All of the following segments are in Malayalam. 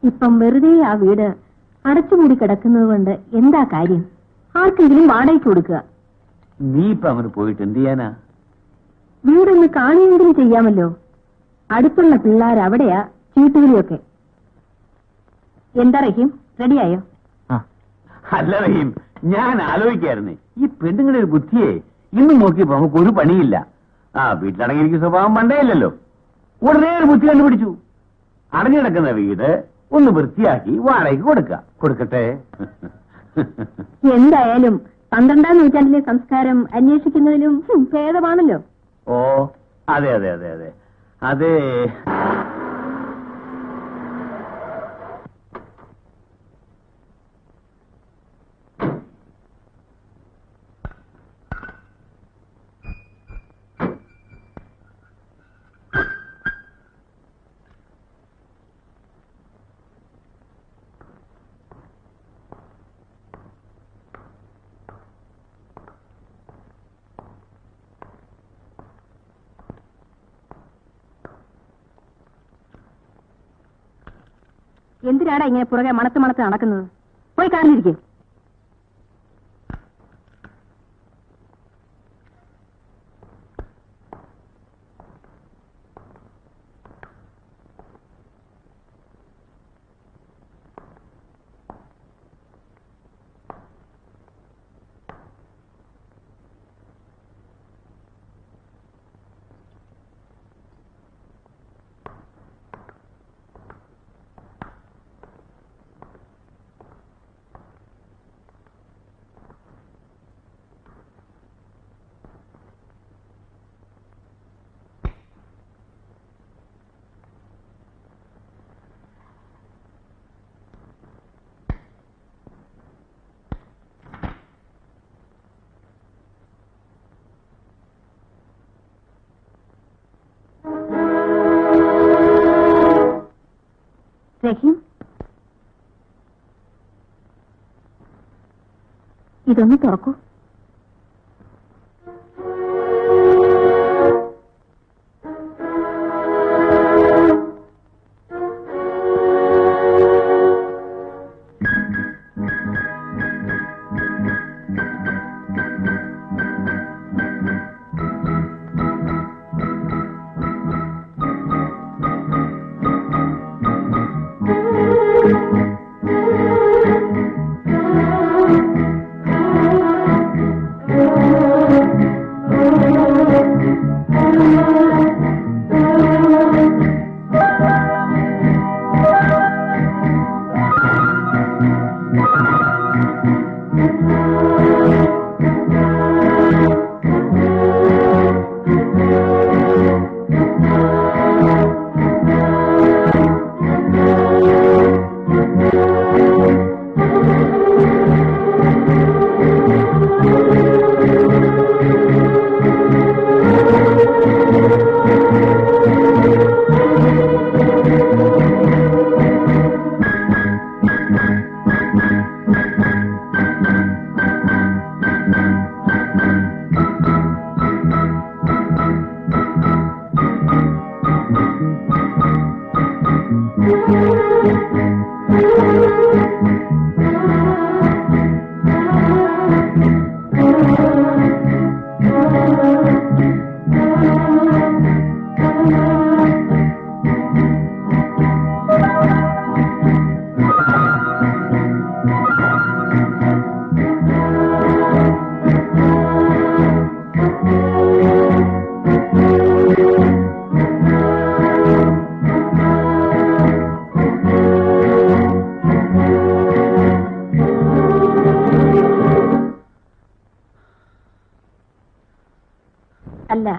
ഇപ്പം വെറുതെ ആ വീട് അടച്ചുകൂടി കിടക്കുന്നത് കൊണ്ട് എന്താ കാര്യം? ആർക്കെങ്കിലും വാടകയ്ക്ക് കൊടുക്കുക. നീ ഇപ്പൊ അങ്ങോട്ട് പോയിട്ട് എന്ത് ചെയ്യാനാ? വീടൊന്ന് കാണുകയെങ്കിലും ചെയ്യാമല്ലോ. അടുത്തുള്ള പിള്ളേർ അവിടെയാ ചീട്ടുകളിയൊക്കെ. എന്താ റഹീം, റെഡിയായോ? അല്ല റഹീം, ഞാൻ ആലോചിക്കായിരുന്നേ, ഈ പെണ്ണുങ്ങളുടെ ഒരു ബുദ്ധിയെ ഇന്നും നോക്കിയപ്പോ നമുക്ക് ഒരു പണിയില്ല. വീട്ടിലടങ്ങിയിരിക്കുന്ന സ്വഭാവം പണ്ടേയില്ലല്ലോ. ഉടനെ ഒരു ബുദ്ധി കണ്ടുപിടിച്ചു. അടഞ്ഞിടക്കുന്ന വീട് ഒന്ന് വൃത്തിയാക്കി വാടകയ്ക്ക് കൊടുക്കട്ടെ. എന്തായാലും 12-ാം നൂറ്റാണ്ടിലെ സംസ്കാരം അന്വേഷിക്കുന്നതിലും ഭേദമാണല്ലോ. ഓ അതെ അതെ അതെ അതെ അതെ. എന്തിനാടാ ഇങ്ങനെ പുറകെ മണത്ത് നടക്കുന്നത്? പോയി കാറിലിരിക്കും. റഹീം, ഇതൊന്ന് തുറക്കൂ. അല്ല,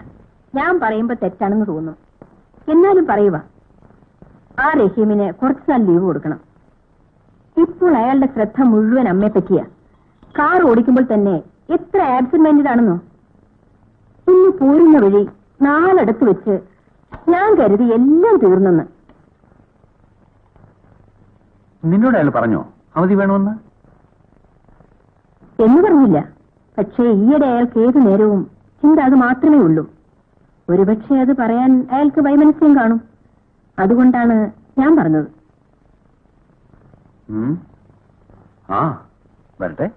ഞാൻ പറയുമ്പോ തെറ്റാണെന്ന് തോന്നും. എന്നാലും പറയുക, ആ റഹീമിന് കുറച്ചുനാൾ ലീവ് കൊടുക്കണം. ഇപ്പോൾ അയാളുടെ ശ്രദ്ധ മുഴുവൻ അമ്മയെ പറ്റിയാ. കാർ ഓടിക്കുമ്പോൾ തന്നെ എത്ര ആബ്സെന്റ് മൈൻഡഡ് ആണെന്നോ. ഇന്ന് പോരുന്ന വഴി 4 വെച്ച് ഞാൻ കരുതി എല്ലാം തീർന്നെന്ന്. നിന്നോട് അയാൾ പറഞ്ഞോ അവധി വേണമെന്ന്? എന്ന് പറഞ്ഞില്ല. പക്ഷേ ഈയിടെ അയാൾക്ക് ഏതു നേരവും ചിന്ത അത് മാത്രമേ ഉള്ളൂ. ഒരുപക്ഷെ അത് പറയാൻ അയാൾക്ക് വൈമനസ്യം കാണും. അതുകൊണ്ടാണ് ഞാൻ പറഞ്ഞത്. ആ വരട്ടെ.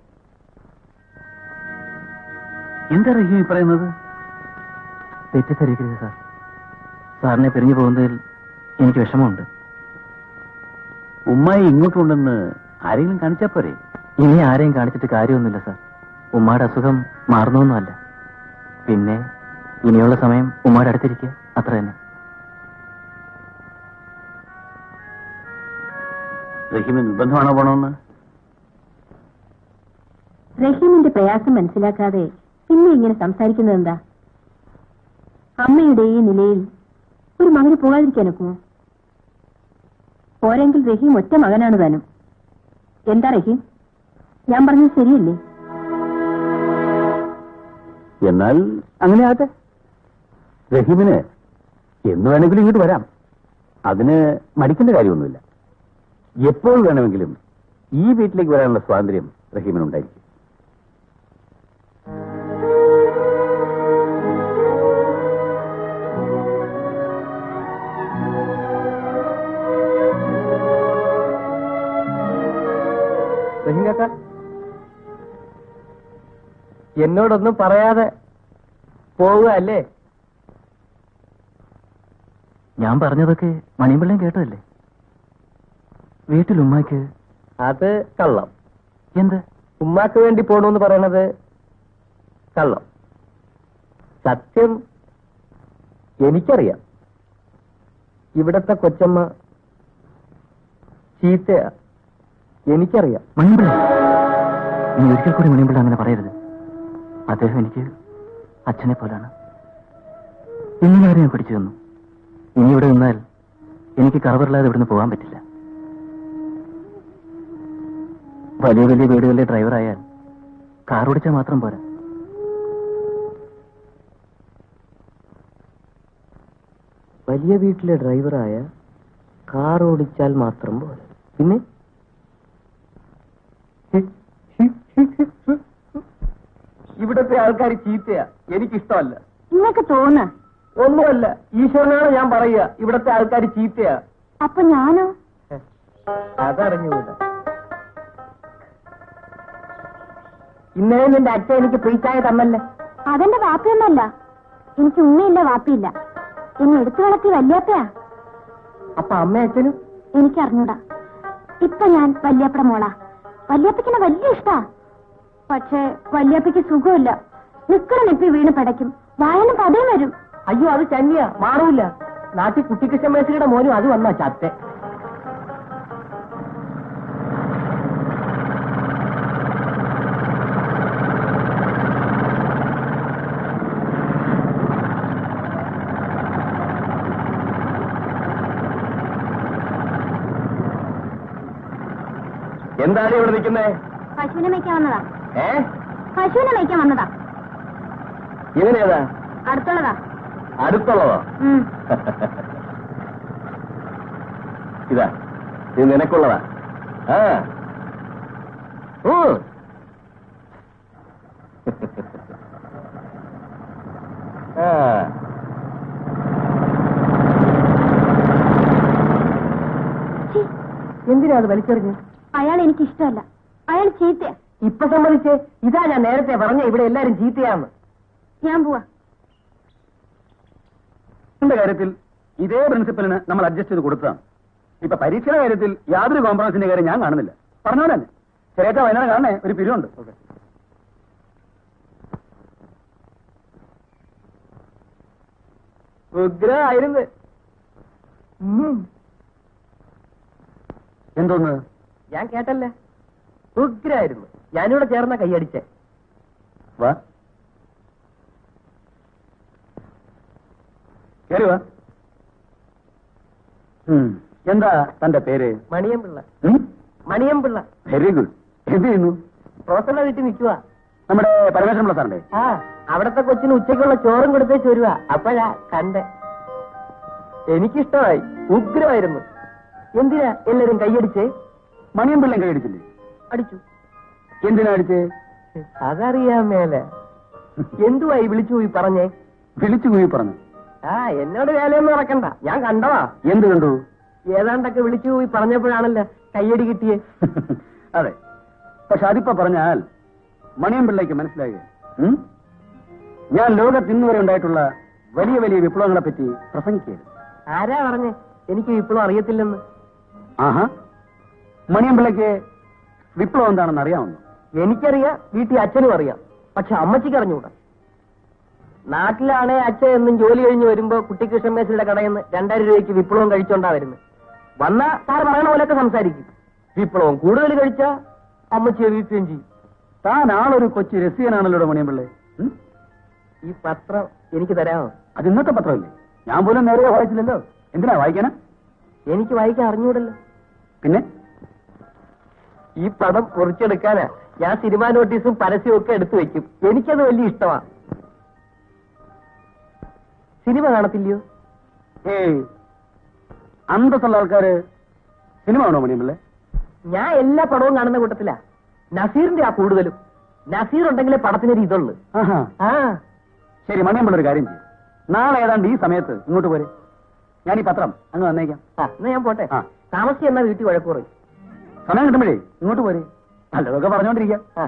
എന്താ റഹീം പറയുന്നത്? തെറ്റിദ്ധരിക്കരുത് സാർ. സാറിനെ പിരിഞ്ഞു പോകുന്നതിൽ എനിക്ക് വിഷമമുണ്ട്. ഉമ്മായി ഇങ്ങോട്ടുണ്ടെന്ന് ആരെങ്കിലും കാണിച്ചാ പോരെ? ഇനി ആരെയും കാണിച്ചിട്ട് കാര്യമൊന്നുമില്ല സാർ. ഉമ്മയുടെ അസുഖം മാറുന്നൊന്നുമല്ല. പിന്നെ ഇനിയുള്ള സമയം ഉമ്മയുടെ അടുത്തിരിക്കുക, അത്ര തന്നെ. റഹീമിന് നിർബന്ധമാണോ പോണമെന്ന്? റഹീമിന്റെ പ്രയാസം മനസ്സിലാക്കാതെ പിന്നെ ഇങ്ങനെ സംസാരിക്കുന്നത് എന്താ? അമ്മയുടെ ഈ നിലയിൽ ഒരു മകന് പോകാതിരിക്കാനൊക്കുമോ? പോരെങ്കിൽ റഹീം ഒറ്റ മകനാണ് താനും. എന്താ റഹീം, ഞാൻ പറഞ്ഞത് ശരിയല്ലേ? എന്നാൽ അങ്ങനെ ആകട്ടെ. റഹീമിന് എന്ന് വേണമെങ്കിലും ഇങ്ങോട്ട് വരാം. അതിന് മടിക്കേണ്ട കാര്യമൊന്നുമില്ല. എപ്പോൾ വേണമെങ്കിലും ഈ വീട്ടിലേക്ക് വരാനുള്ള സ്വാതന്ത്ര്യം റഹീമിനുണ്ടായിരിക്കും. എന്നോടൊന്നും പറയാതെ പോവുക അല്ലേ? ഞാൻ പറഞ്ഞതൊക്കെ മണിയമ്പിള്ളയും കേട്ടതല്ലേ? വീട്ടിൽ ഉമ്മാക്ക് അത് കള്ളം. എന്ത്? ഉമ്മാക്ക് വേണ്ടി പോണെന്ന് പറയണത് കള്ളം. സത്യം എനിക്കറിയാം. ഇവിടത്തെ കൊച്ചമ്മ ചീത്തയാ, എനിക്കറിയാം. മണിയമ്പിള്ള, ഇനി ഒരിക്കൽ കൂടി മണിയമ്പിള്ള അങ്ങനെ പറയരുത്. അദ്ദേഹം എനിക്ക് അച്ഛനെ പോലാണ്. ഇന്നലെ ഞാൻ പിടിച്ചു തന്നു. ഇനി ഇവിടെ നിന്നാൽ എനിക്ക് കറവറില്ലാതെ ഇവിടുന്ന് പോകാൻ പറ്റില്ല. വലിയ വലിയ വീടുകളിലെ ഡ്രൈവറായാൽ കാർ ഓടിച്ചാൽ മാത്രം പോരാ. വലിയ വീട്ടിലെ ഡ്രൈവറായ കാർ ഓടിച്ചാൽ മാത്രം പോരാ. പിന്നെ ഇവിടത്തെ ആൾക്കാർ ചീത്തയാ, എനിക്കിഷ്ടമല്ല. നിങ്ങൾക്ക് തോന്ന ഒന്നുമല്ല, ഈശ്വരനാണ് ഞാൻ പറയുക. ഇവിടത്തെ ആൾക്കാർ ചീത്തയാ. അപ്പൊ ഞാനോ? അതറിഞ്ഞുകൂടാ. ഇന്നലെ നിന്റെ അച്ഛൻ എനിക്ക് പ്രീച്ചായ തന്നല്ലേ? അതെന്റെ വാപ്പിയൊന്നല്ല. എനിക്ക് ഉമ്മയില്ല, വാപ്പിയില്ല. എന്നെ എടുത്തു വളർത്തി വല്യാപ്പയാ. അപ്പൊ അമ്മ അച്ഛനും എനിക്കറിഞ്ഞൂടാ. ഇപ്പൊ ഞാൻ വല്യാപ്പയുടെ മോളാ. വല്യാപ്പയ്ക്കിനെ വലിയ ഇഷ്ടാ. പക്ഷേ വല്യാപ്പയ്ക്ക് സുഖമില്ല. നിക്കറ നെപ്പി വീണ് പടയ്ക്കും. വായന പതയും വരും. അയ്യോ, അത് ചന്നിയാ, മാറൂല. നാട്ടിൽ കുട്ടിക്കൃഷ്ണ മേശ്രിയുടെ മോനും അത് വന്നാ ചത്തെ. എന്താണ് ഇവിടെ നിൽക്കുന്നേ? പശുവിനെ മേയ്ക്കാൻ വന്നതാ. പശുവിനെ മേയ്ക്കാൻ വന്നതാ. ഇവനേതാ? അടുത്തുള്ളതാ. അടുത്തുള്ളതോ? ഇതാ, ഇത് നിനക്കുള്ളതാ. എന്തിനാ അത് വലിച്ചെറിഞ്ഞ്? അയാൾ എനിക്ക് ഇഷ്ടമല്ല. അയാൾ ചീത്തയാ. ഇപ്പൊ സമ്മതിച്ചേ? ഇതാ ഞാൻ നേരത്തെ പറഞ്ഞ ഇവിടെ എല്ലാരും ചീത്തയാന്ന്. ഞാൻ പോവാ. കാര്യത്തിൽ ഇതേ പ്രിൻസിപ്പലിന് നമ്മൾ അഡ്ജസ്റ്റ് ചെയ്ത് കൊടുത്തതാണ്. ഇപ്പൊ പരീക്ഷയുടെ കാര്യത്തിൽ യാതൊരു കോംപ്രമൈസിന്റെ കാര്യം ഞാൻ കാണുന്നില്ല. പറഞ്ഞോലെ തന്നെ ചെറിയ വൈകുന്നേരം കാണണേ, ഒരു പിരിവുണ്ട്. ഉഗ്രായിരുന്നു. എന്തോന്ന്? ഞാൻ കേട്ടല്ലേ, ഉഗ്രായിരുന്നു. ഞാനിവിടെ ചേർന്ന കൈയടിച്ചേ. വാ, കേറി വാ. എന്താ തന്റെ പേര്? മണിയമ്പിള്ള. മണിയമ്പിള്ള. Very good. എന്ത് ചെയ്യുന്നു? പ്രൊഫസറുടെ വീട്ടിൽ നിൽക്കുക. നമ്മുടെ പരമേശ്വരൻ പിള്ള സാറിന്റെ? ആ, അവിടത്തെ കൊച്ചിന് ഉച്ചയ്ക്കുള്ള ചോറും കൊടുത്തേച്ച് വരുക. അപ്പോഴാ കണ്ടേ. എനിക്കിഷ്ടമായി. ഉഗ്രമായിരുന്നു. എന്തിനാ എല്ലാരും കൈയടിച്ചേ? മണിയമ്പിള്ളം കൈയടിച്ചില്ലേ? അടിച്ചു. എന്തിനാ അടിച്ചേ? അതറിയാൻ മേലെ. എന്തുവായി വിളിച്ചു പോയി പറഞ്ഞേ? വിളിച്ചു പോയി പറഞ്ഞു. എന്നോട് വേലയൊന്നും നടക്കണ്ട, ഞാൻ കണ്ടതാ. എന്ത് കണ്ടു? ഏതാണ്ടൊക്കെ വിളിച്ചു പോയി പറഞ്ഞപ്പോഴാണല്ലോ കയ്യടി കിട്ടിയേ. അതെ, പക്ഷെ അതിപ്പോ പറഞ്ഞാൽ മണിയമ്പിള്ളയ്ക്ക് മനസ്സിലായി. ഞാൻ ലോകത്ത് ഇന്ന് വരെ ഉണ്ടായിട്ടുള്ള വലിയ വലിയ വിപ്ലവങ്ങളെ പറ്റി പ്രസംഗിക്കുകയായിരുന്നു. ആരാ പറഞ്ഞേ എനിക്ക് വിപ്ലവം അറിയത്തില്ലെന്ന്? ആഹാ, മണിയമ്പിള്ളയ്ക്ക് വിപ്ലവം എന്താണെന്ന് അറിയാമെന്നോ? എനിക്കറിയാം, വീട്ടിൽ അച്ഛനും അറിയാം, പക്ഷെ അമ്മച്ചിക്ക് അറിഞ്ഞുകൂടാ. നാട്ടിലാണേ അച്ഛൻ എന്നും ജോലി കഴിഞ്ഞ് വരുമ്പോ കുട്ടിക്കൃഷ്ണൻ മേശയുടെ കടയിൽ നിന്ന് 2000 രൂപയ്ക്ക് വിപ്ലവം കഴിച്ചോണ്ടാ വരുന്നത്. വന്നാ സാർ പറയണ പോലെയൊക്കെ സംസാരിക്കും. വിപ്ലവം കൂടുതൽ കഴിച്ചാ അമ്മച്ചിയെ വീഴ്ത്തുകയും ചെയ്യും. താൻ ആളൊരു കൊച്ചു രസികനാണല്ലോ മണിയമ്പിള്ളേ. ഈ പത്രം എനിക്ക് തരാമോ? അത് ഇന്നത്തെ പത്രമല്ലേ? ഞാൻ പോലും നേരെ വായിച്ചില്ലല്ലോ. എന്തിനാ വായിക്കാനാ? എനിക്ക് വായിക്കാൻ അറിഞ്ഞൂടല്ലോ. പിന്നെ ഈ പടം പൊറിച്ചെടുക്കാനാ ഞാൻ സിനിമാ നോട്ടീസും പരസ്യവും ഒക്കെ എടുത്തു വെക്കും. എനിക്കത് വലിയ ഇഷ്ടമാ. സിനിമ കാണത്തില്ലയോ? ഏയ്, അന്തസ്സുള്ള ആൾക്കാര് സിനിമ ആണോ മണിയമ്പിള്ളേ? ഞാൻ എല്ലാ പടവും കാണുന്ന കൂട്ടത്തിലാ. നസീറിന്റെ ആ കൂടുതലും. നസീർ ഉണ്ടെങ്കിലേ പടത്തിനൊരു ഇതുള്ളു. ആഹാ, ആ ശരി, മണിയമ്പിള്ള ഒരു കാര്യം ചെയ്യും. നാളെ ഏതാണ്ട് ഈ സമയത്ത് ഇങ്ങോട്ട് പോരെ. ഞാൻ ഈ പത്രം അങ്ങ് വന്നേക്കാം. എന്നാ ഞാൻ പോട്ടെ. ആ. താമസിച്ച് എന്നാ വീട്ടിൽ വഴക്ക് പറയും. സമയം കിട്ടുമ്പോഴേ ഇങ്ങോട്ട് പോരെ. നല്ലതൊക്കെ പറഞ്ഞോണ്ടിരിക്കാം. ആ